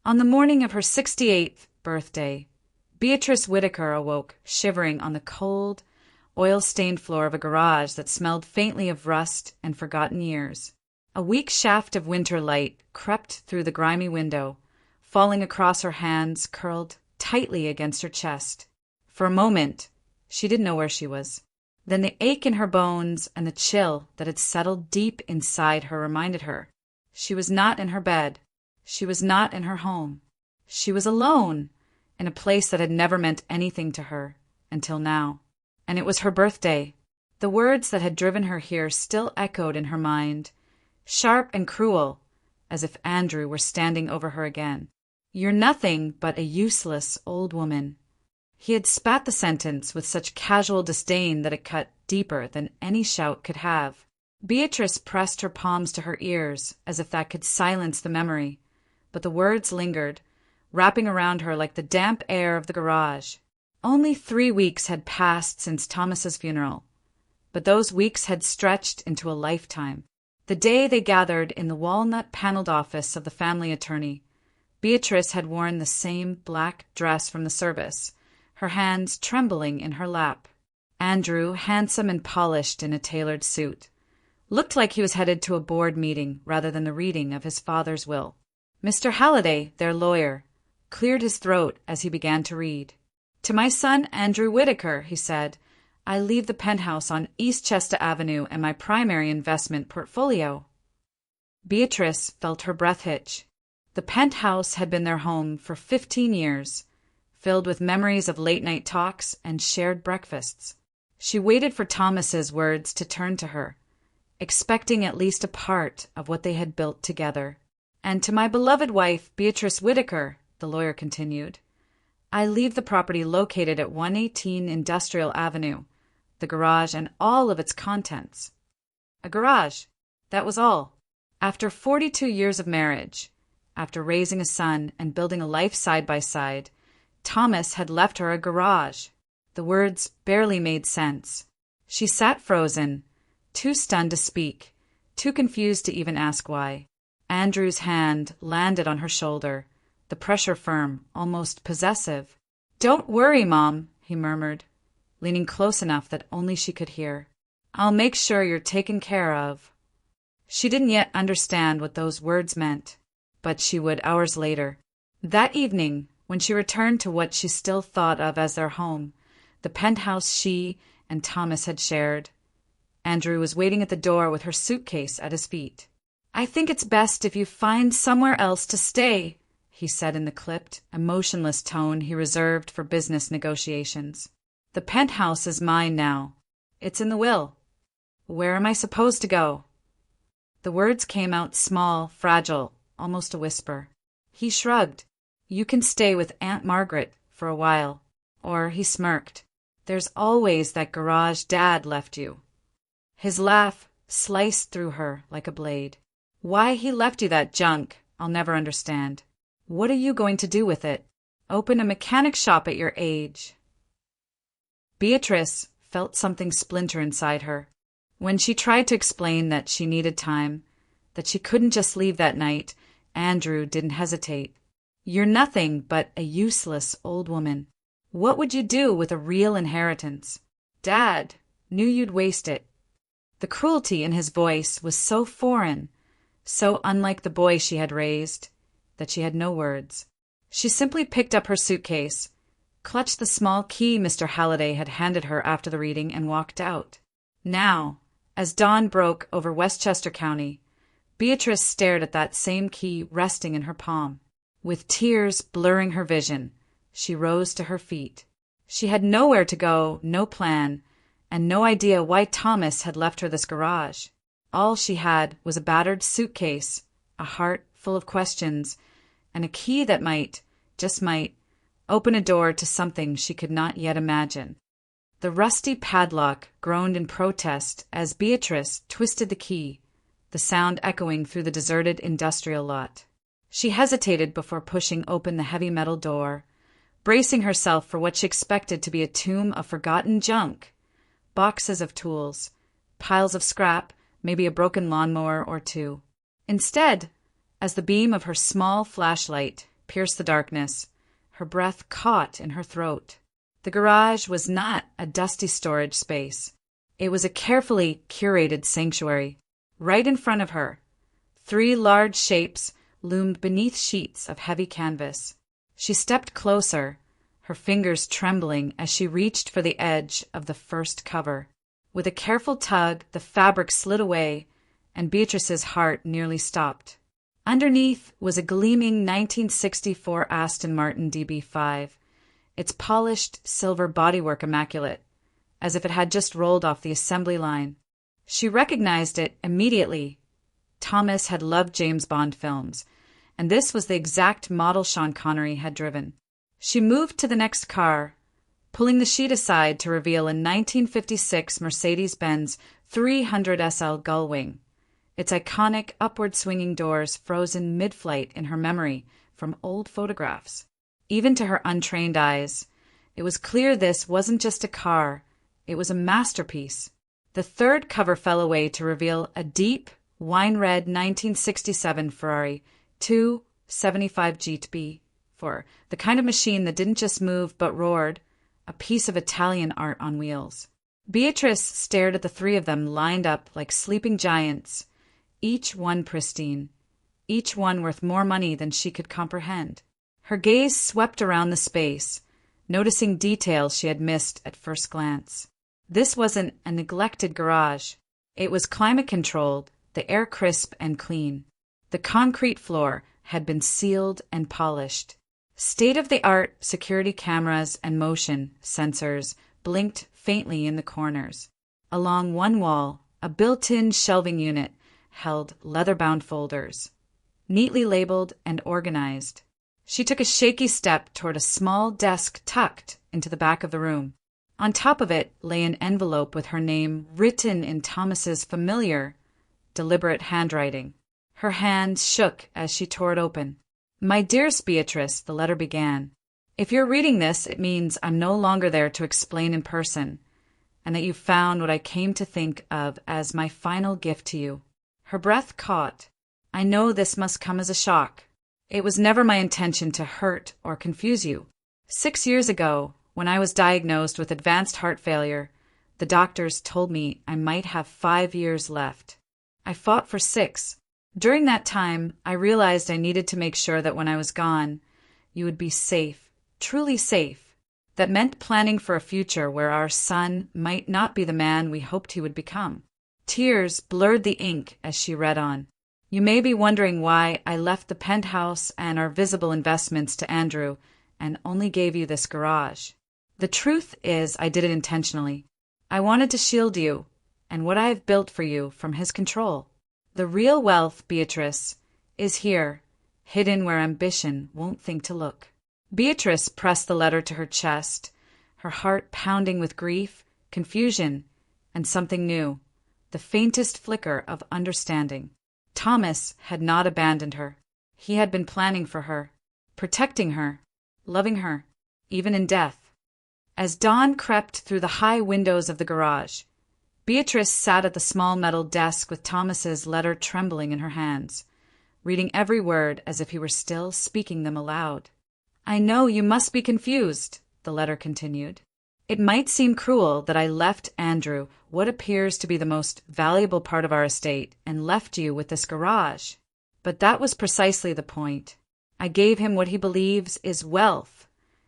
On the morning of her 68th birthday, Beatrice Whitaker awoke, shivering on the cold, oil-stained floor of a garage that smelled faintly of rust and forgotten years. A weak shaft of winter light crept through the grimy window, falling across her hands curled tightly against her chest. For a moment, she didn't know where she was. Then the ache in her bones and the chill that had settled deep inside her reminded her. She was not in her bed. She was not in her home. She was alone, in a place that had never meant anything to her, until now. And it was her birthday. The words that had driven her here still echoed in her mind, sharp and cruel, as if Andrew were standing over her again. "You're nothing but a useless old woman." He had spat the sentence with such casual disdain that it cut deeper than any shout could have. Beatrice pressed her palms to her ears, as if that could silence the memory, but the words lingered, wrapping around her like the damp air of the garage. Only 3 weeks had passed since Thomas's funeral, but those weeks had stretched into a lifetime. The day they gathered in the walnut-paneled office of the family attorney, Beatrice had worn the same black dress from the service, her hands trembling in her lap. Andrew, handsome and polished in a tailored suit, looked like he was headed to a board meeting rather than the reading of his father's will. Mr. Halliday, their lawyer, cleared his throat as he began to read. "To my son, Andrew Whitaker," he said, "I leave the penthouse on East Chester Avenue and my primary investment portfolio." Beatrice felt her breath hitch. The penthouse had been their home for 15 years, filled with memories of late-night talks and shared breakfasts. She waited for Thomas's words to turn to her, expecting at least a part of what they had built together. "And to my beloved wife, Beatrice Whitaker," the lawyer continued, "I leave the property located at 118 Industrial Avenue, the garage and all of its contents." A garage. That was all. After 42 years of marriage, after raising a son and building a life side by side, Thomas had left her a garage. The words barely made sense. She sat frozen, too stunned to speak, too confused to even ask why. Andrew's hand landed on her shoulder, the pressure firm, almost possessive. "Don't worry, Mom," he murmured, leaning close enough that only she could hear. "I'll make sure you're taken care of." She didn't yet understand what those words meant, but she would hours later. That evening, when she returned to what she still thought of as their home, the penthouse she and Thomas had shared, Andrew was waiting at the door with her suitcase at his feet. "I think it's best if you find somewhere else to stay," he said in the clipped, emotionless tone he reserved for business negotiations. "The penthouse is mine now. It's in the will. Where am I supposed to go?" The words came out small, fragile, almost a whisper. He shrugged. "You can stay with Aunt Margaret for a while." Or he smirked. "There's always that garage Dad left you." His laugh sliced through her like a blade. "Why he left you that junk, I'll never understand. What are you going to do with it? Open a mechanic shop at your age?" Beatrice felt something splinter inside her. When she tried to explain that she needed time, that she couldn't just leave that night, Andrew didn't hesitate. "You're nothing but a useless old woman. What would you do with a real inheritance? Dad knew you'd waste it." The cruelty in his voice was so foreign, so unlike the boy she had raised, that she had no words. She simply picked up her suitcase, clutched the small key Mr. Halliday had handed her after the reading, and walked out. Now, as dawn broke over Westchester County, Beatrice stared at that same key resting in her palm. With tears blurring her vision, she rose to her feet. She had nowhere to go, no plan, and no idea why Thomas had left her this garage. All she had was a battered suitcase, a heart full of questions, and a key that might, just might, open a door to something she could not yet imagine. The rusty padlock groaned in protest as Beatrice twisted the key, the sound echoing through the deserted industrial lot. She hesitated before pushing open the heavy metal door, bracing herself for what she expected to be a tomb of forgotten junk. Boxes of tools, piles of scrap, maybe a broken lawnmower or two. Instead, as the beam of her small flashlight pierced the darkness. Her breath caught in her throat. The garage was not a dusty storage space. It was a carefully curated sanctuary. Right in front of her, 3 large shapes loomed beneath sheets of heavy canvas. She stepped closer, her fingers trembling as she reached for the edge of the first cover. With a careful tug, the fabric slid away, and Beatrice's heart nearly stopped. Underneath was a gleaming 1964 Aston Martin DB5, its polished silver bodywork immaculate, as if it had just rolled off the assembly line. She recognized it immediately. Thomas had loved James Bond films, and this was the exact model Sean Connery had driven. She moved to the next car, pulling the sheet aside to reveal a 1956 Mercedes-Benz 300 SL Gullwing, its iconic upward-swinging doors frozen mid-flight in her memory from old photographs. Even to her untrained eyes, it was clear this wasn't just a car, it was a masterpiece. The third cover fell away to reveal a deep, wine-red 1967 Ferrari 275 GTB, for the kind of machine that didn't just move but roared, a piece of Italian art on wheels. Beatrice stared at the 3 of them lined up like sleeping giants, each one pristine, each one worth more money than she could comprehend. Her gaze swept around the space, noticing details she had missed at first glance. This wasn't a neglected garage. It was climate-controlled, the air crisp and clean. The concrete floor had been sealed and polished. State-of-the-art security cameras and motion sensors blinked faintly in the corners. Along one wall, a built-in shelving unit held leather-bound folders, neatly labeled and organized. She took a shaky step toward a small desk tucked into the back of the room. On top of it lay an envelope with her name written in Thomas's familiar, deliberate handwriting. Her hands shook as she tore it open. "My dearest Beatrice," the letter began, "if you're reading this, it means I'm no longer there to explain in person, and that you found what I came to think of as my final gift to you." Her breath caught. "I know this must come as a shock. It was never my intention to hurt or confuse you. 6 years ago, when I was diagnosed with advanced heart failure, the doctors told me I might have 5 years left. I fought for 6. During that time, I realized I needed to make sure that when I was gone, you would be safe, truly safe. That meant planning for a future where our son might not be the man we hoped he would become." Tears blurred the ink as she read on. "You may be wondering why I left the penthouse and our visible investments to Andrew and only gave you this garage. The truth is I did it intentionally. I wanted to shield you and what I have built for you from his control. The real wealth, Beatrice, is here, hidden where ambition won't think to look." Beatrice pressed the letter to her chest, her heart pounding with grief, confusion, and something new, the faintest flicker of understanding. Thomas had not abandoned her. He had been planning for her, protecting her, loving her, even in death. As dawn crept through the high windows of the garage, Beatrice sat at the small metal desk with Thomas's letter trembling in her hands, reading every word as if he were still speaking them aloud. "I know you must be confused," the letter continued. "It might seem cruel that I left Andrew what appears to be the most valuable part of our estate and left you with this garage. But that was precisely the point. I gave him what he believes is wealth,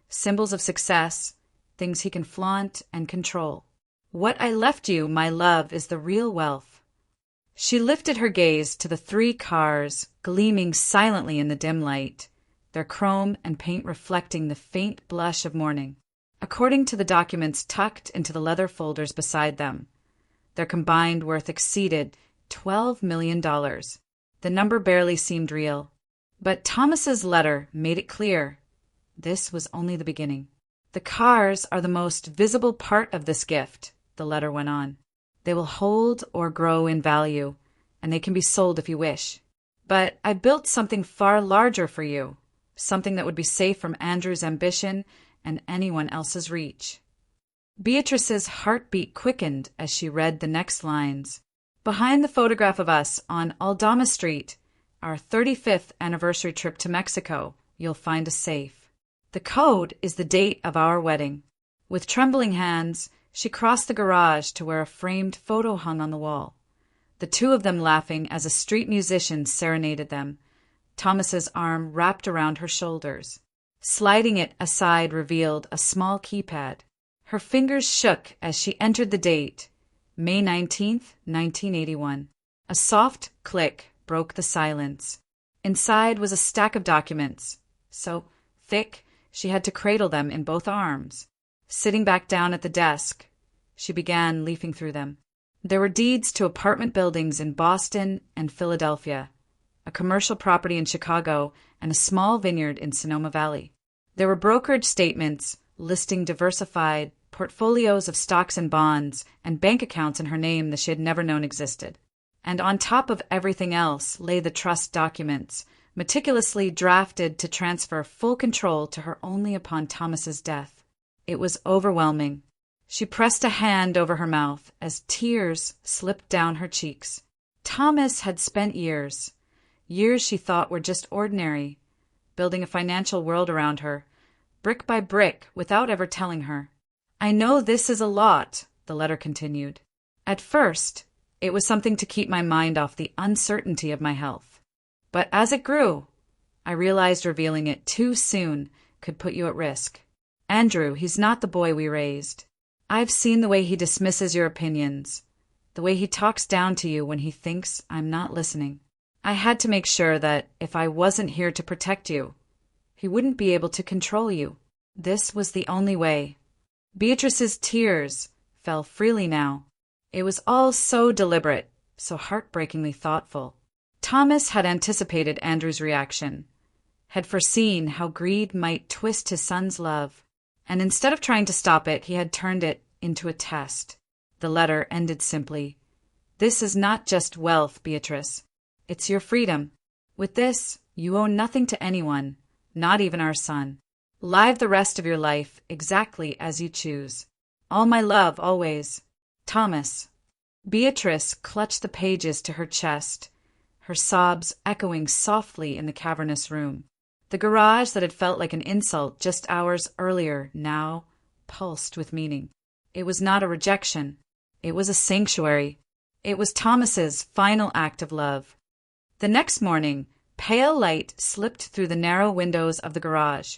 symbols of success, things he can flaunt and control. What I left you, my love, is the real wealth." She lifted her gaze to the 3 cars gleaming silently in the dim light, their chrome and paint reflecting the faint blush of morning. According to the documents tucked into the leather folders beside them, their combined worth exceeded $12 million. The number barely seemed real. But Thomas's letter made it clear. This was only the beginning. "The cars are the most visible part of this gift," the letter went on. "They will hold or grow in value, and they can be sold if you wish. But I built something far larger for you, something that would be safe from Andrew's ambition and anyone else's reach." Beatrice's heartbeat quickened as she read the next lines. "Behind the photograph of us on Aldama Street, our 35th anniversary trip to Mexico, you'll find a safe. The code is the date of our wedding. With trembling hands, she crossed the garage to where a framed photo hung on the wall. The two of them laughing as a street musician serenaded them, Thomas's arm wrapped around her shoulders. Sliding it aside revealed a small keypad. Her fingers shook as she entered the date, May 19th, 1981. A soft click broke the silence. Inside was a stack of documents, so thick she had to cradle them in both arms. Sitting back down at the desk, she began leafing through them. There were deeds to apartment buildings in Boston and Philadelphia, a commercial property in Chicago, and a small vineyard in Sonoma Valley. There were brokerage statements listing diversified portfolios of stocks and bonds, and bank accounts in her name that she had never known existed. And on top of everything else lay the trust documents, meticulously drafted to transfer full control to her only upon Thomas's death. It was overwhelming. She pressed a hand over her mouth as tears slipped down her cheeks. Thomas had spent years she thought were just ordinary, building a financial world around her, brick by brick, without ever telling her. I know this is a lot, the letter continued. At first, it was something to keep my mind off the uncertainty of my health. But as it grew, I realized revealing it too soon could put you at risk. Andrew, he's not the boy we raised. I've seen the way he dismisses your opinions, the way he talks down to you when he thinks I'm not listening. I had to make sure that if I wasn't here to protect you, he wouldn't be able to control you. This was the only way. Beatrice's tears fell freely now. It was all so deliberate, so heartbreakingly thoughtful. Thomas had anticipated Andrew's reaction, had foreseen how greed might twist his son's love, and instead of trying to stop it, he had turned it into a test. The letter ended simply, "This is not just wealth, Beatrice. It's your freedom. With this, you owe nothing to anyone, not even our son. Live the rest of your life exactly as you choose. All my love, always. Thomas." Beatrice clutched the pages to her chest, her sobs echoing softly in the cavernous room. The garage that had felt like an insult just hours earlier now pulsed with meaning. It was not a rejection. It was a sanctuary. It was Thomas's final act of love. The next morning, pale light slipped through the narrow windows of the garage,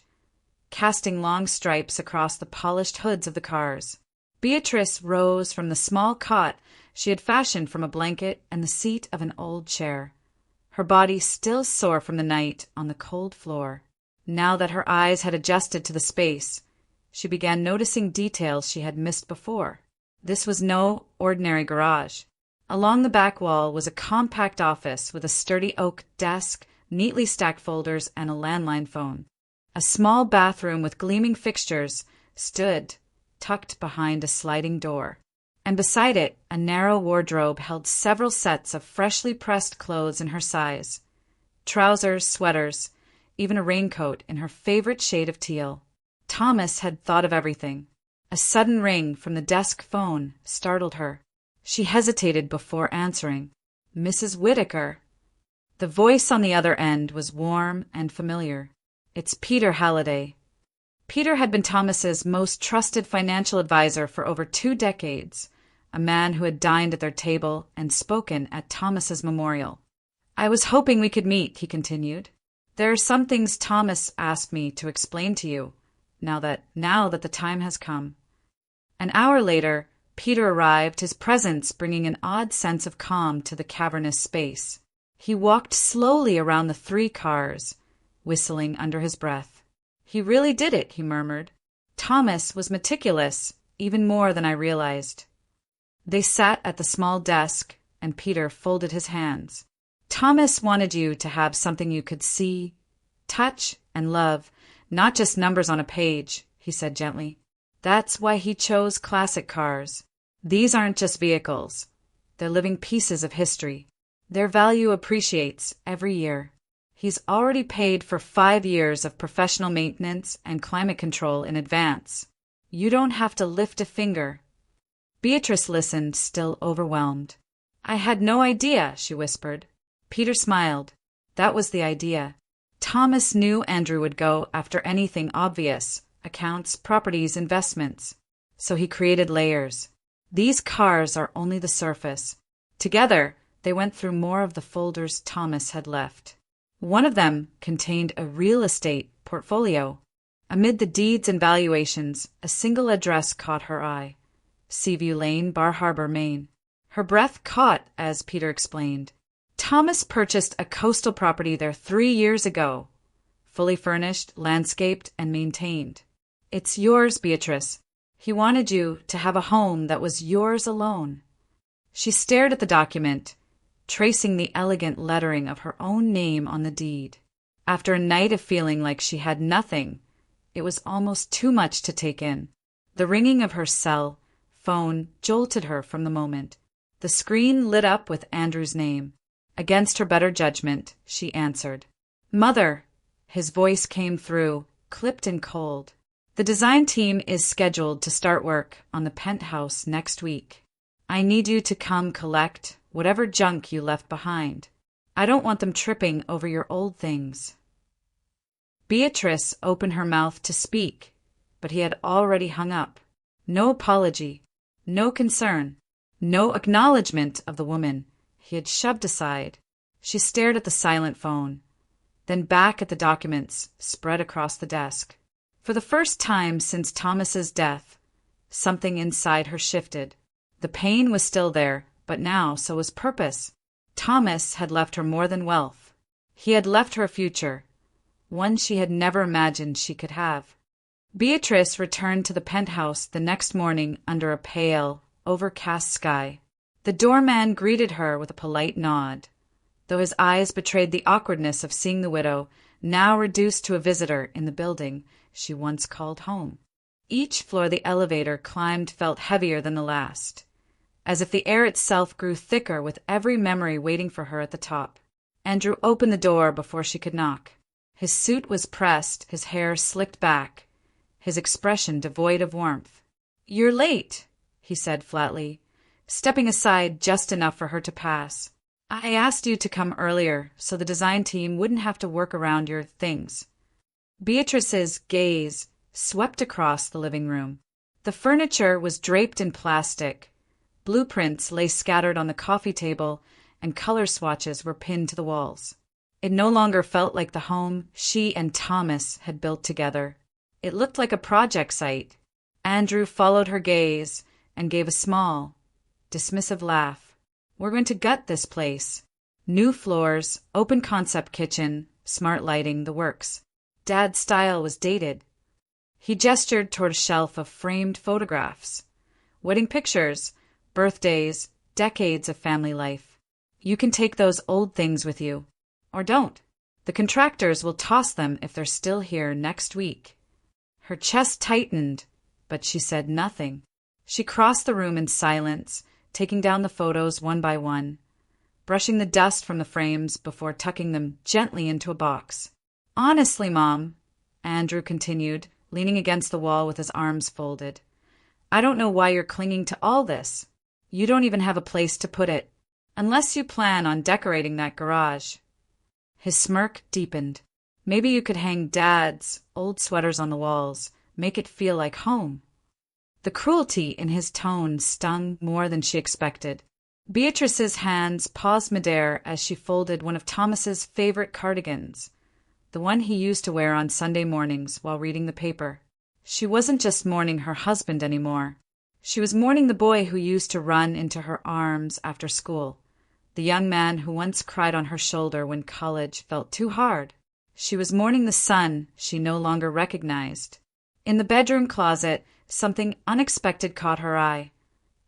casting long stripes across the polished hoods of the cars. Beatrice rose from the small cot she had fashioned from a blanket and the seat of an old chair, her body still sore from the night on the cold floor. Now that her eyes had adjusted to the space, she began noticing details she had missed before. This was no ordinary garage. Along the back wall was a compact office with a sturdy oak desk, neatly stacked folders, and a landline phone. A small bathroom with gleaming fixtures stood tucked behind a sliding door, and beside it a narrow wardrobe held several sets of freshly pressed clothes in her size, trousers, sweaters, even a raincoat in her favorite shade of teal. Thomas had thought of everything. A sudden ring from the desk phone startled her. She hesitated before answering. Mrs. Whitaker. The voice on the other end was warm and familiar. "It's Peter Halliday." Peter had been Thomas's most trusted financial advisor for over 2 decades, a man who had dined at their table and spoken at Thomas's memorial. "I was hoping we could meet," he continued. "There are some things Thomas asked me to explain to you, now that the time has come." An hour later, Peter arrived, his presence bringing an odd sense of calm to the cavernous space. He walked slowly around the 3 cars, whistling under his breath. "He really did it," he murmured. "Thomas was meticulous, even more than I realized." They sat at the small desk, and Peter folded his hands. "Thomas wanted you to have something you could see, touch, and love, not just numbers on a page," he said gently. "That's why he chose classic cars. These aren't just vehicles. They're living pieces of history. Their value appreciates every year. He's already paid for 5 years of professional maintenance and climate control in advance. You don't have to lift a finger." Beatrice listened, still overwhelmed. "I had no idea," she whispered. Peter smiled. "That was the idea. Thomas knew Andrew would go after anything obvious: accounts, properties, investments. So he created layers. These cars are only the surface. Together, they went through more of the folders Thomas had left. One of them contained a real estate portfolio. Amid the deeds and valuations, a single address caught her eye: Seaview Lane, Bar Harbor, Maine. Her breath caught as Peter explained. Thomas purchased a coastal property there 3 years ago, fully furnished, landscaped, and maintained. It's yours, Beatrice. He wanted you to have a home that was yours alone. She stared at the document, tracing the elegant lettering of her own name on the deed. After a night of feeling like she had nothing, it was almost too much to take in. The ringing of her cell phone jolted her from the moment. The screen lit up with Andrew's name. Against her better judgment, she answered. "Mother," his voice came through, clipped and cold. "The design team is scheduled to start work on the penthouse next week. I need you to come collect whatever junk you left behind. I don't want them tripping over your old things." Beatrice opened her mouth to speak, but he had already hung up. No apology, no concern, no acknowledgement of the woman he had shoved aside. She stared at the silent phone, then back at the documents spread across the desk. For the first time since Thomas's death, something inside her shifted. The pain was still there, but now so was purpose. Thomas had left her more than wealth. He had left her a future, one she had never imagined she could have. Beatrice returned to the penthouse the next morning under a pale, overcast sky. The doorman greeted her with a polite nod, though his eyes betrayed the awkwardness of seeing the widow, now reduced to a visitor in the building she once called home. Each floor the elevator climbed felt heavier than the last, as if the air itself grew thicker with every memory waiting for her at the top. Andrew opened the door before she could knock. His suit was pressed, his hair slicked back, his expression devoid of warmth. "You're late," he said flatly, stepping aside just enough for her to pass. "I asked you to come earlier so the design team wouldn't have to work around your things." Beatrice's gaze swept across the living room. The furniture was draped in plastic. Blueprints lay scattered on the coffee table, and color swatches were pinned to the walls. It no longer felt like the home she and Thomas had built together. It looked like a project site. Andrew followed her gaze and gave a small, dismissive laugh. "We're going to gut this place. New floors, open concept kitchen, smart lighting, the works." Dad's style was dated. He gestured toward a shelf of framed photographs. Wedding pictures, birthdays, decades of family life. "You can take those old things with you. Or don't. The contractors will toss them if they're still here next week." Her chest tightened, but she said nothing. She crossed the room in silence, taking down the photos one by one, brushing the dust from the frames before tucking them gently into a box. "Honestly, Mom," Andrew continued, leaning against the wall with his arms folded, "I don't know why you're clinging to all this. You don't even have a place to put it, unless you plan on decorating that garage." His smirk deepened. "Maybe you could hang Dad's old sweaters on the walls, make it feel like home." The cruelty in his tone stung more than she expected. Beatrice's hands paused midair as she folded one of Thomas's favorite cardigans, the one he used to wear on Sunday mornings while reading the paper. She wasn't just mourning her husband anymore. She was mourning the boy who used to run into her arms after school, the young man who once cried on her shoulder when college felt too hard. She was mourning the son she no longer recognized. In the bedroom closet, something unexpected caught her eye: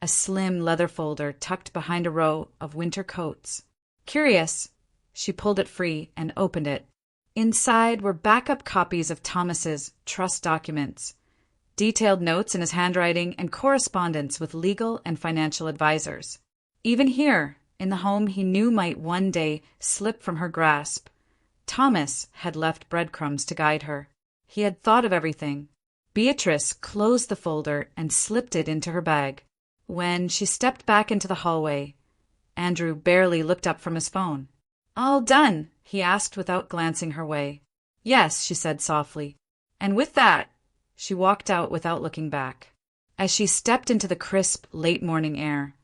a slim leather folder tucked behind a row of winter coats. Curious, she pulled it free and opened it. Inside were backup copies of Thomas's trust documents, detailed notes in his handwriting, and correspondence with legal and financial advisors. Even here, in the home he knew might one day slip from her grasp, Thomas had left breadcrumbs to guide her. He had thought of everything. Beatrice closed the folder and slipped it into her bag. When she stepped back into the hallway, Andrew barely looked up from his phone. "All done?" he asked without glancing her way. Yes, she said softly. And with that, she walked out without looking back. As she stepped into the crisp, late morning air,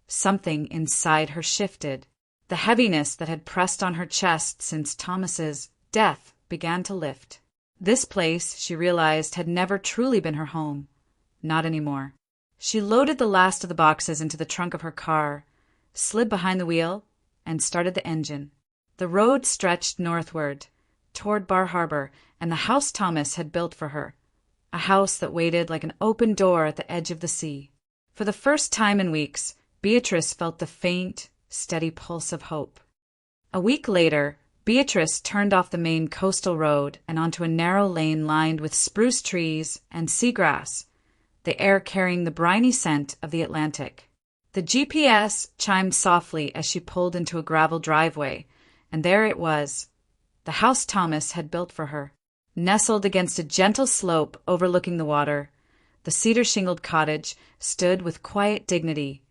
something inside her shifted. The heaviness that had pressed on her chest since Thomas's death began to lift. This place, she realized, had never truly been her home. Not anymore. She loaded the last of the boxes into the trunk of her car, slid behind the wheel, and started the engine. The road stretched northward, toward Bar Harbor, and the house Thomas had built for her. A house that waited like an open door at the edge of the sea. For the first time in weeks, Beatrice felt the faint, steady pulse of hope. A week later, Beatrice turned off the Maine coastal road and onto a narrow lane lined with spruce trees and seagrass, the air carrying the briny scent of the Atlantic. The GPS chimed softly as she pulled into a gravel driveway, and there it was, the house Thomas had built for her. Nestled against a gentle slope overlooking the water, the cedar-shingled cottage stood with quiet dignity,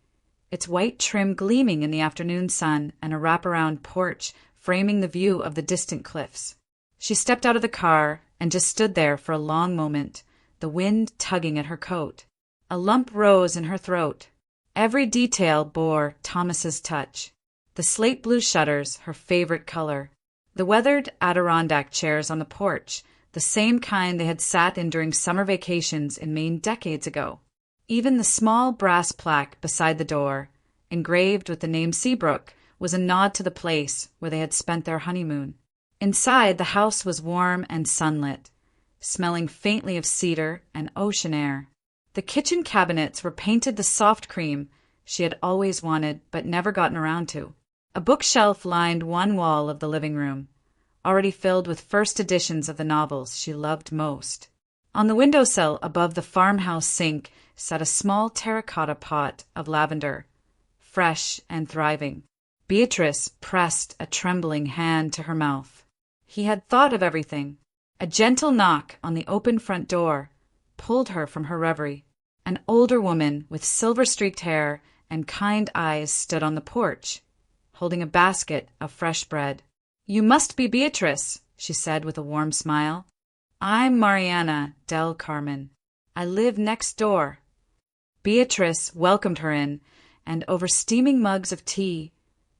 its white trim gleaming in the afternoon sun and a wraparound porch framing the view of the distant cliffs. She stepped out of the car and just stood there for a long moment, the wind tugging at her coat. A lump rose in her throat. Every detail bore Thomas's touch. The slate blue shutters, her favorite color. The weathered Adirondack chairs on the porch, the same kind they had sat in during summer vacations in Maine decades ago. Even the small brass plaque beside the door, engraved with the name Seabrook, was a nod to the place where they had spent their honeymoon. Inside, the house was warm and sunlit, smelling faintly of cedar and ocean air. The kitchen cabinets were painted the soft cream she had always wanted but never gotten around to. A bookshelf lined one wall of the living room, already filled with first editions of the novels she loved most. On the windowsill above the farmhouse sink sat a small terracotta pot of lavender, fresh and thriving. Beatrice pressed a trembling hand to her mouth. He had thought of everything. A gentle knock on the open front door pulled her from her reverie. An older woman with silver-streaked hair and kind eyes stood on the porch, holding a basket of fresh bread. "You must be Beatrice," she said with a warm smile. "I'm Mariana del Carmen. I live next door." Beatrice welcomed her in, and over steaming mugs of tea,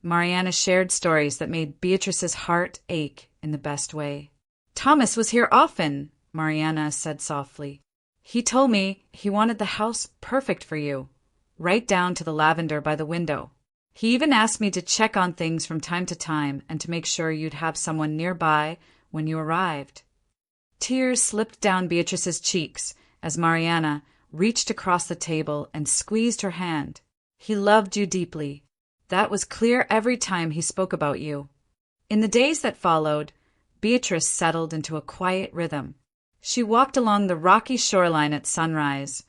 Mariana shared stories that made Beatrice's heart ache in the best way. "Thomas was here often," Mariana said softly. "He told me he wanted the house perfect for you, right down to the lavender by the window. He even asked me to check on things from time to time and to make sure you'd have someone nearby when you arrived." Tears slipped down Beatrice's cheeks as Mariana reached across the table and squeezed her hand. "He loved you deeply. That was clear every time he spoke about you." In the days that followed, Beatrice settled into a quiet rhythm. She walked along the rocky shoreline at sunrise,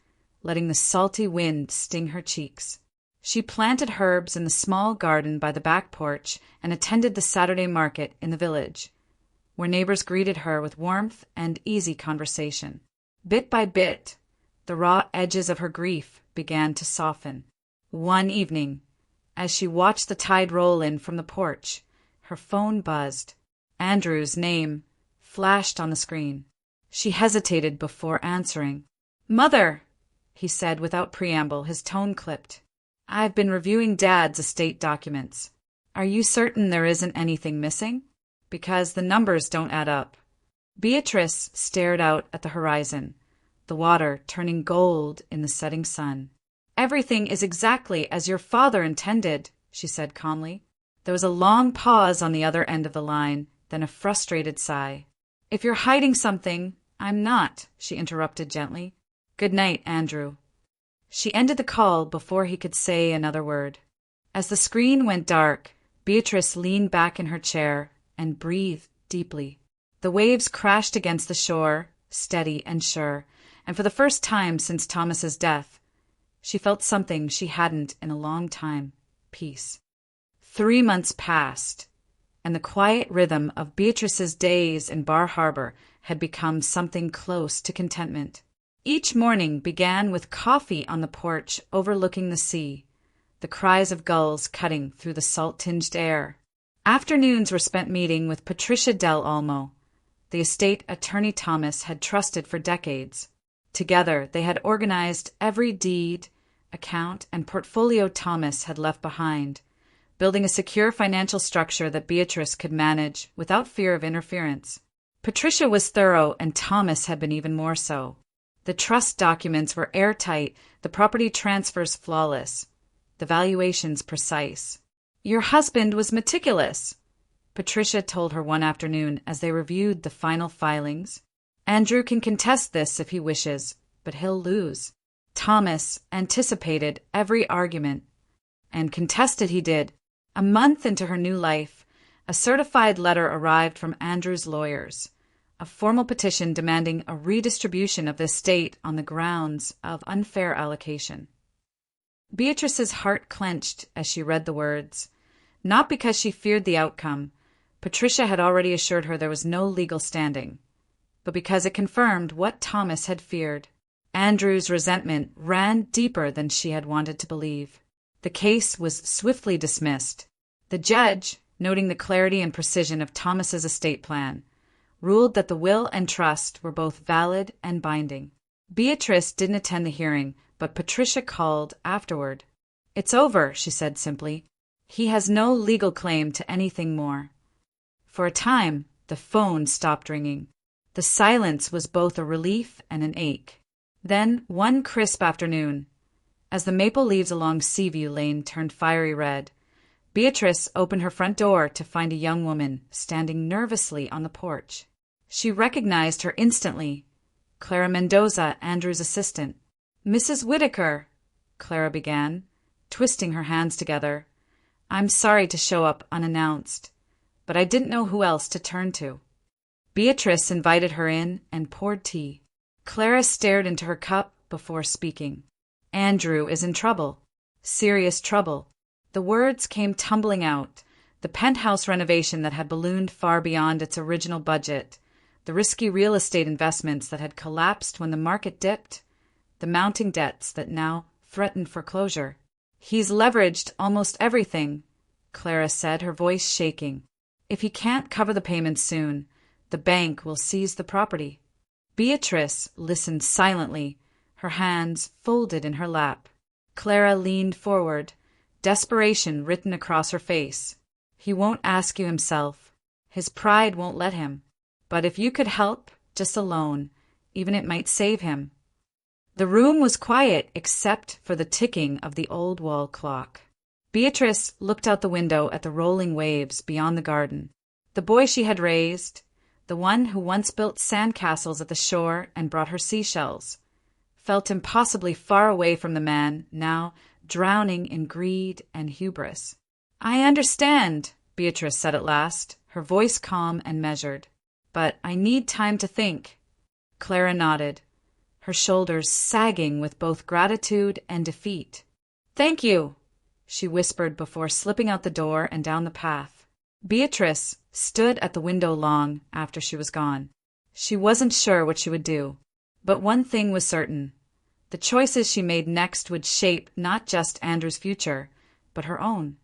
letting the salty wind sting her cheeks. She planted herbs in the small garden by the back porch and attended the Saturday market in the village, where neighbors greeted her with warmth and easy conversation. Bit by bit, the raw edges of her grief began to soften. One evening, as she watched the tide roll in from the porch, her phone buzzed. Andrew's name flashed on the screen. She hesitated before answering. "Mother," he said without preamble, his tone clipped. "I've been reviewing Dad's estate documents. Are you certain there isn't anything missing? Because the numbers don't add up." Beatrice stared out at the horizon, the water turning gold in the setting sun. "Everything is exactly as your father intended," she said calmly. There was a long pause on the other end of the line, then a frustrated sigh. "If you're hiding something, I'm not," she interrupted gently. "Good night, Andrew." She ended the call before he could say another word. As the screen went dark, Beatrice leaned back in her chair and breathed deeply. The waves crashed against the shore, steady and sure, and for the first time since Thomas's death, she felt something she hadn't in a long time: peace. 3 months passed, and the quiet rhythm of Beatrice's days in Bar Harbor had become something close to contentment. Each morning began with coffee on the porch overlooking the sea, the cries of gulls cutting through the salt-tinged air. Afternoons were spent meeting with Patricia del Olmo, the estate attorney Thomas had trusted for decades. Together, they had organized every deed, account, and portfolio Thomas had left behind, building a secure financial structure that Beatrice could manage without fear of interference. Patricia was thorough, and Thomas had been even more so. The trust documents were airtight, the property transfers flawless, the valuations precise. "Your husband was meticulous," Patricia told her one afternoon as they reviewed the final filings. "Andrew can contest this if he wishes, but he'll lose." Thomas anticipated every argument, and contested he did. A month into her new life, a certified letter arrived from Andrew's lawyers, a formal petition demanding a redistribution of the estate on the grounds of unfair allocation. Beatrice's heart clenched as she read the words, not because she feared the outcome. Patricia had already assured her there was no legal standing, but because it confirmed what Thomas had feared. Andrew's resentment ran deeper than she had wanted to believe. The case was swiftly dismissed. The judge, noting the clarity and precision of Thomas's estate plan, ruled that the will and trust were both valid and binding. Beatrice didn't attend the hearing, but Patricia called afterward. "It's over," she said simply. "He has no legal claim to anything more." For a time, the phone stopped ringing. The silence was both a relief and an ache. Then, one crisp afternoon, as the maple leaves along Seaview Lane turned fiery red, Beatrice opened her front door to find a young woman standing nervously on the porch. She recognized her instantly. Clara Mendoza, Andrew's assistant. "Mrs. Whitaker," Clara began, twisting her hands together. "I'm sorry to show up unannounced, but I didn't know who else to turn to." Beatrice invited her in and poured tea. Clara stared into her cup before speaking. "Andrew is in trouble. Serious trouble." The words came tumbling out. The penthouse renovation that had ballooned far beyond its original budget, the risky real estate investments that had collapsed when the market dipped, the mounting debts that now threatened foreclosure. "He's leveraged almost everything," Clara said, her voice shaking. "If he can't cover the payments soon, the bank will seize the property." Beatrice listened silently, her hands folded in her lap. Clara leaned forward, desperation written across her face. "He won't ask you himself. His pride won't let him. But if you could help, just a loan, even it might save him." The room was quiet except for the ticking of the old wall clock. Beatrice looked out the window at the rolling waves beyond the garden. The boy she had raised, the one who once built sandcastles at the shore and brought her seashells, felt impossibly far away from the man now drowning in greed and hubris. "I understand," Beatrice said at last, her voice calm and measured. "But I need time to think." Clara nodded, her shoulders sagging with both gratitude and defeat. "Thank you," she whispered before slipping out the door and down the path. Beatrice stood at the window long after she was gone. She wasn't sure what she would do, but one thing was certain. The choices she made next would shape not just Andrew's future, but her own.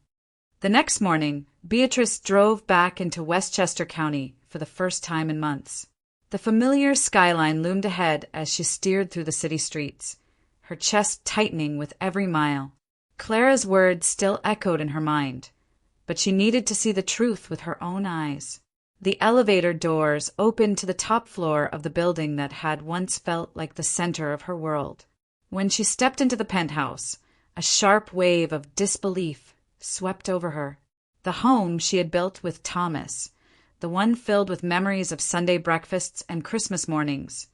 The next morning, Beatrice drove back into Westchester County for the first time in months. The familiar skyline loomed ahead as she steered through the city streets, her chest tightening with every mile. Clara's words still echoed in her mind, but she needed to see the truth with her own eyes. The elevator doors opened to the top floor of the building that had once felt like the center of her world. When she stepped into the penthouse, a sharp wave of disbelief swept over her. The home she had built with Thomas, the one filled with memories of Sunday breakfasts and Christmas mornings,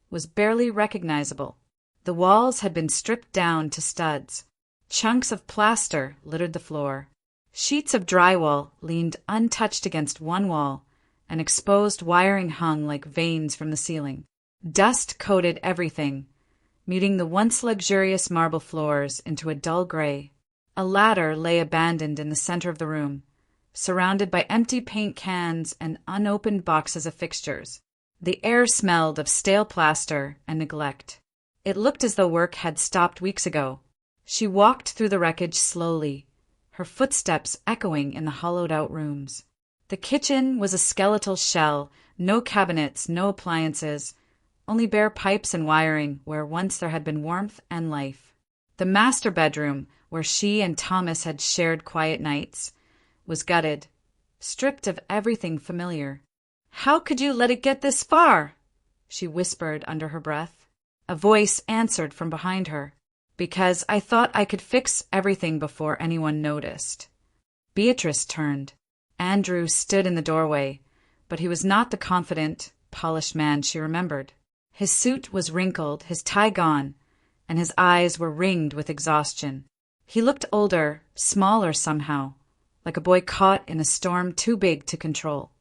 was barely recognizable. The walls had been stripped down to studs. Chunks of plaster littered the floor. Sheets of drywall leaned untouched against one wall, and exposed wiring hung like veins from the ceiling. Dust coated everything, muting the once luxurious marble floors into a dull gray. A ladder lay abandoned in the center of the room, surrounded by empty paint cans and unopened boxes of fixtures. The air smelled of stale plaster and neglect. It looked as though work had stopped weeks ago. She walked through the wreckage slowly, her footsteps echoing in the hollowed-out rooms. The kitchen was a skeletal shell, no cabinets, no appliances, only bare pipes and wiring where once there had been warmth and life. The master bedroom, where she and Thomas had shared quiet nights, was gutted, stripped of everything familiar. "How could you let it get this far?" she whispered under her breath. A voice answered from behind her. "Because I thought I could fix everything before anyone noticed." Beatrice turned. Andrew stood in the doorway, but he was not the confident, polished man she remembered. His suit was wrinkled, his tie gone, and his eyes were ringed with exhaustion. He looked older, smaller somehow, like a boy caught in a storm too big to control.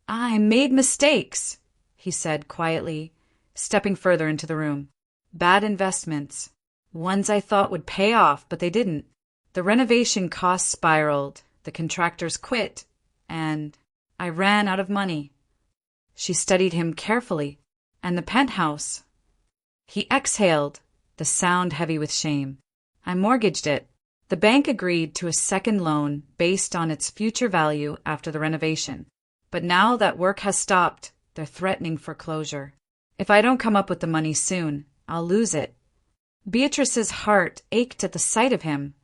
"I made mistakes," he said quietly, stepping further into the room. "Bad investments. Ones I thought would pay off, but they didn't. The renovation costs spiraled, the contractors quit, and I ran out of money." She studied him carefully. "And the penthouse?" He exhaled, the sound heavy with shame. "I mortgaged it. The bank agreed to a second loan based on its future value after the renovation. But now that work has stopped, they're threatening foreclosure. If I don't come up with the money soon, I'll lose it." Beatrice's heart ached at the sight of him,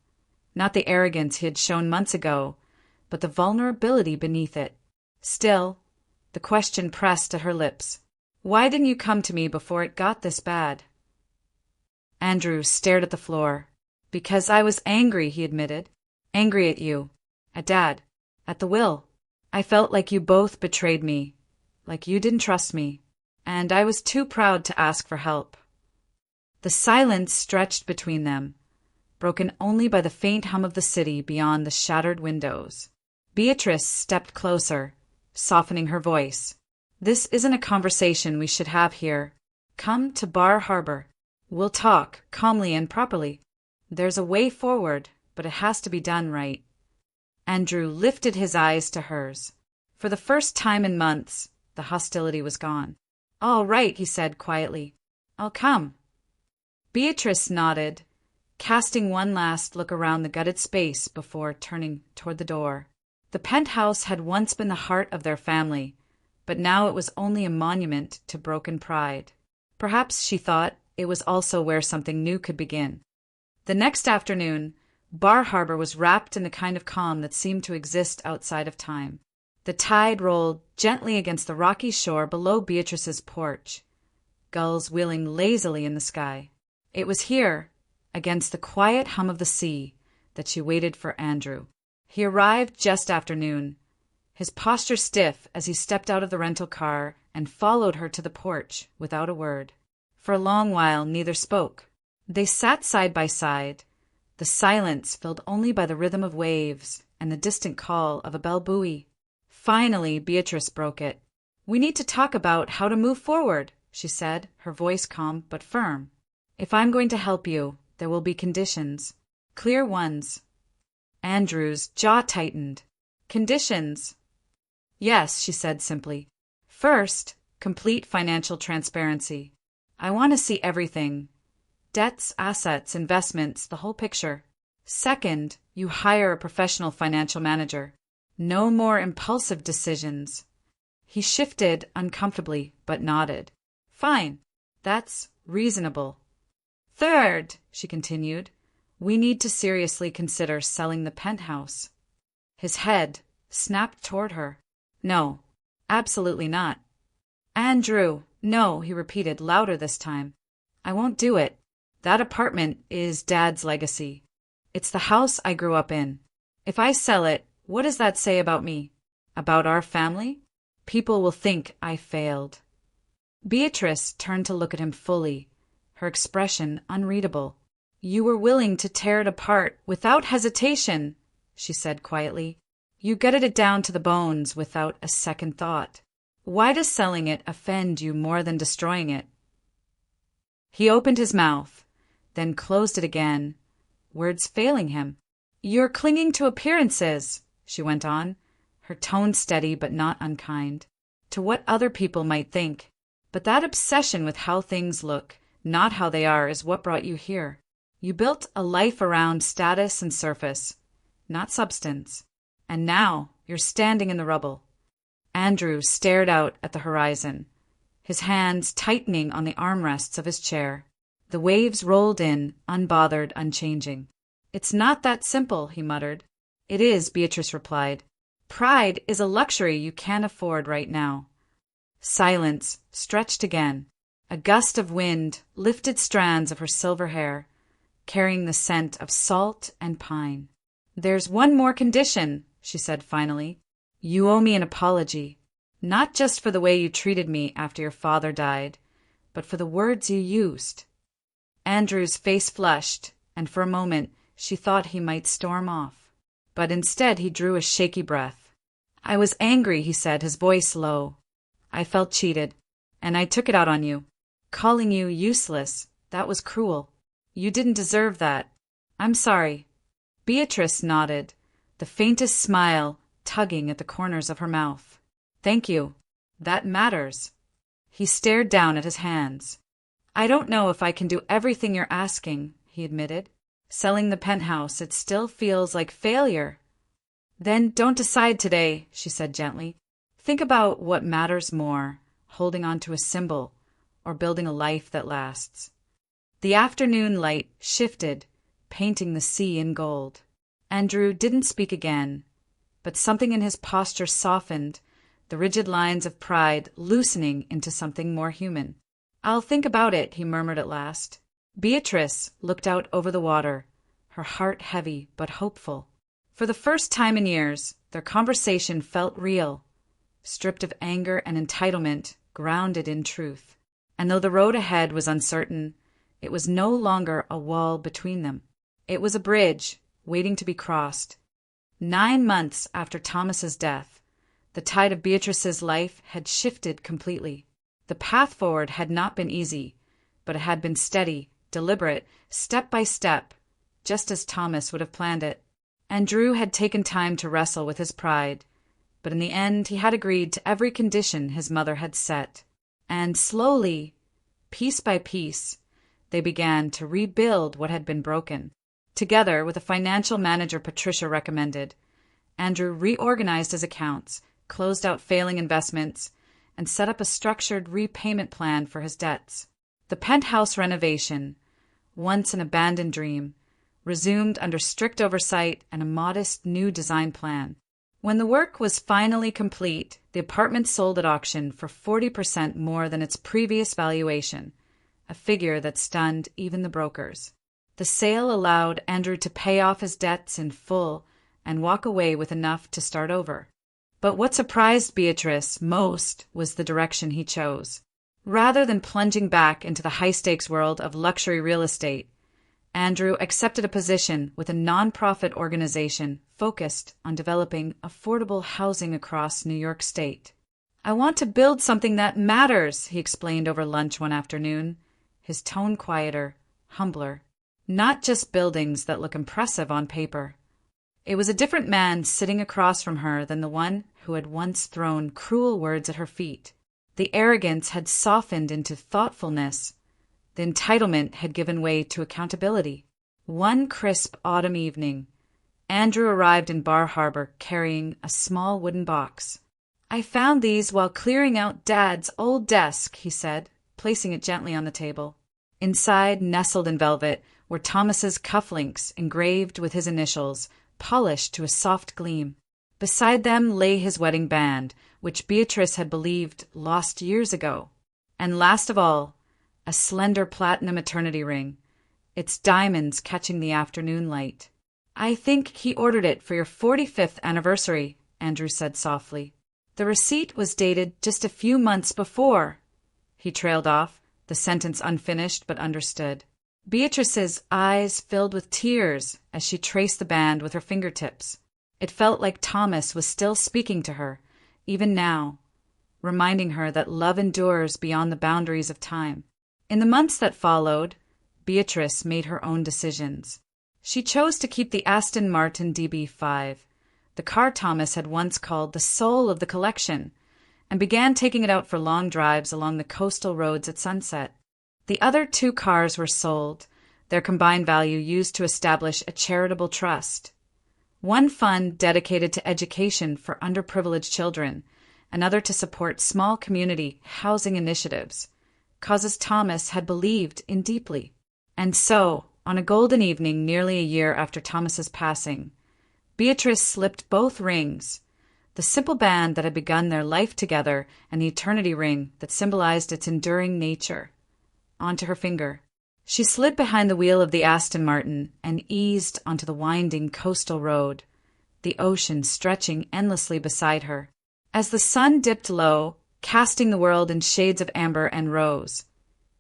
not the arrogance he had shown months ago, but the vulnerability beneath it. Still, the question pressed at her lips. "Why didn't you come to me before it got this bad?" Andrew stared at the floor. "Because I was angry," he admitted. "Angry at you, at Dad, at the will. I felt like you both betrayed me, like you didn't trust me, and I was too proud to ask for help." The silence stretched between them, broken only by the faint hum of the city beyond the shattered windows. Beatrice stepped closer, softening her voice. "This isn't a conversation we should have here. Come to Bar Harbor. We'll talk, calmly and properly. There's a way forward, but it has to be done right." Andrew lifted his eyes to hers. For the first time in months, the hostility was gone. "All right," he said quietly. "I'll come." Beatrice nodded, casting one last look around the gutted space before turning toward the door. The penthouse had once been the heart of their family, but now it was only a monument to broken pride. Perhaps, she thought, it was also where something new could begin. The next afternoon, Bar Harbor was wrapped in the kind of calm that seemed to exist outside of time. The tide rolled gently against the rocky shore below Beatrice's porch, gulls wheeling lazily in the sky. It was here, against the quiet hum of the sea, that she waited for Andrew. He arrived just after noon, his posture stiff as he stepped out of the rental car and followed her to the porch without a word. For a long while neither spoke. They sat side by side, the silence filled only by the rhythm of waves and the distant call of a bell buoy. Finally, Beatrice broke it. "We need to talk about how to move forward," she said, her voice calm but firm. "If I'm going to help you, there will be conditions. Clear ones." Andrew's jaw tightened. "Conditions?" "Yes," she said simply. "First, complete financial transparency. I want to see everything. Debts, assets, investments, the whole picture. Second, you hire a professional financial manager. No more impulsive decisions." He shifted uncomfortably, but nodded. "Fine. That's reasonable." "Third," she continued, "we need to seriously consider selling the penthouse." His head snapped toward her. "No, absolutely not." "Andrew, no," he repeated, louder this time. "I won't do it. That apartment is Dad's legacy. It's the house I grew up in. If I sell it, what does that say about me? About our family? People will think I failed." Beatrice turned to look at him fully, her expression unreadable. "You were willing to tear it apart without hesitation," she said quietly. "You gutted it down to the bones without a second thought. Why does selling it offend you more than destroying it?" He opened his mouth, then closed it again, words failing him. "You're clinging to appearances," she went on, her tone steady but not unkind, "to what other people might think. But that obsession with how things look, not how they are, is what brought you here. You built a life around status and surface, not substance. And now you're standing in the rubble. Andrew stared out at the horizon, his hands tightening on the armrests of his chair. The waves rolled in, unbothered, unchanging. "It's not that simple," he muttered. "It is," Beatrice replied. "Pride is a luxury you can't afford right now." Silence, stretched again. A gust of wind lifted strands of her silver hair, carrying the scent of salt and pine. "There's one more condition," she said finally. "You owe me an apology, not just for the way you treated me after your father died, but for the words you used." Andrew's face flushed, and for a moment she thought he might storm off. But instead he drew a shaky breath. "I was angry," he said, his voice low. "I felt cheated, and I took it out on you. Calling you useless, that was cruel. You didn't deserve that. I'm sorry." Beatrice nodded, the faintest smile tugging at the corners of her mouth. "Thank you. That matters." He stared down at his hands. "I don't know if I can do everything you're asking," he admitted. "Selling the penthouse, it still feels like failure." "Then don't decide today," she said gently. "Think about what matters more, holding on to a symbol or building a life that lasts." The afternoon light shifted, painting the sea in gold. Andrew didn't speak again, but something in his posture softened, the rigid lines of pride loosening into something more human. "I'll think about it," he murmured at last. Beatrice looked out over the water, her heart heavy but hopeful. For the first time in years, their conversation felt real, stripped of anger and entitlement, grounded in truth. And though the road ahead was uncertain, it was no longer a wall between them. It was a bridge, waiting to be crossed. 9 months after Thomas's death, the tide of Beatrice's life had shifted completely. The path forward had not been easy, but it had been steady, deliberate, step by step, just as Thomas would have planned it. Andrew had taken time to wrestle with his pride, but in the end he had agreed to every condition his mother had set. And slowly, piece by piece, they began to rebuild what had been broken. Together with a financial manager Patricia recommended, Andrew reorganized his accounts, closed out failing investments, and set up a structured repayment plan for his debts. The penthouse renovation, once an abandoned dream, resumed under strict oversight and a modest new design plan. When the work was finally complete, the apartment sold at auction for 40% more than its previous valuation, a figure that stunned even the brokers. The sale allowed Andrew to pay off his debts in full and walk away with enough to start over. But what surprised Beatrice most was the direction he chose. Rather than plunging back into the high-stakes world of luxury real estate, Andrew accepted a position with a nonprofit organization focused on developing affordable housing across New York State. "I want to build something that matters," he explained over lunch one afternoon, his tone quieter, humbler. "Not just buildings that look impressive on paper." It was a different man sitting across from her than the one who had once thrown cruel words at her feet. The arrogance had softened into thoughtfulness. The entitlement had given way to accountability. One crisp autumn evening, Andrew arrived in Bar Harbor carrying a small wooden box. "I found these while clearing out Dad's old desk," he said, placing it gently on the table. Inside, nestled in velvet, were Thomas's cufflinks engraved with his initials, polished to a soft gleam. Beside them lay his wedding band, which Beatrice had believed lost years ago. And last of all, a slender platinum eternity ring, its diamonds catching the afternoon light. "I think he ordered it for your 45th anniversary," Andrew said softly. "The receipt was dated just a few months before." He trailed off, the sentence unfinished but understood. Beatrice's eyes filled with tears as she traced the band with her fingertips. It felt like Thomas was still speaking to her, even now, reminding her that love endures beyond the boundaries of time. In the months that followed, Beatrice made her own decisions. She chose to keep the Aston Martin DB5, the car Thomas had once called the soul of the collection, and began taking it out for long drives along the coastal roads at sunset. The other 2 cars were sold, their combined value used to establish a charitable trust. One fund dedicated to education for underprivileged children, another to support small community housing initiatives, causes Thomas had believed in deeply. And so, on a golden evening nearly a year after Thomas's passing, Beatrice slipped both rings, the simple band that had begun their life together and the eternity ring that symbolized its enduring nature, onto her finger. She slid behind the wheel of the Aston Martin and eased onto the winding coastal road, the ocean stretching endlessly beside her. As the sun dipped low, casting the world in shades of amber and rose,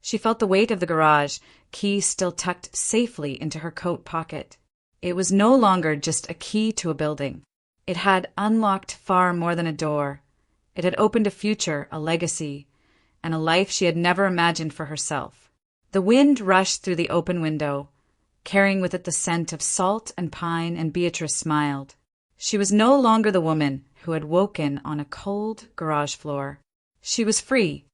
she felt the weight of the garage, key still tucked safely into her coat pocket. It was no longer just a key to a building. It had unlocked far more than a door. It had opened a future, a legacy, and a life she had never imagined for herself. The wind rushed through the open window, carrying with it the scent of salt and pine, and Beatrice smiled. She was no longer the woman who had woken on a cold garage floor. She was free,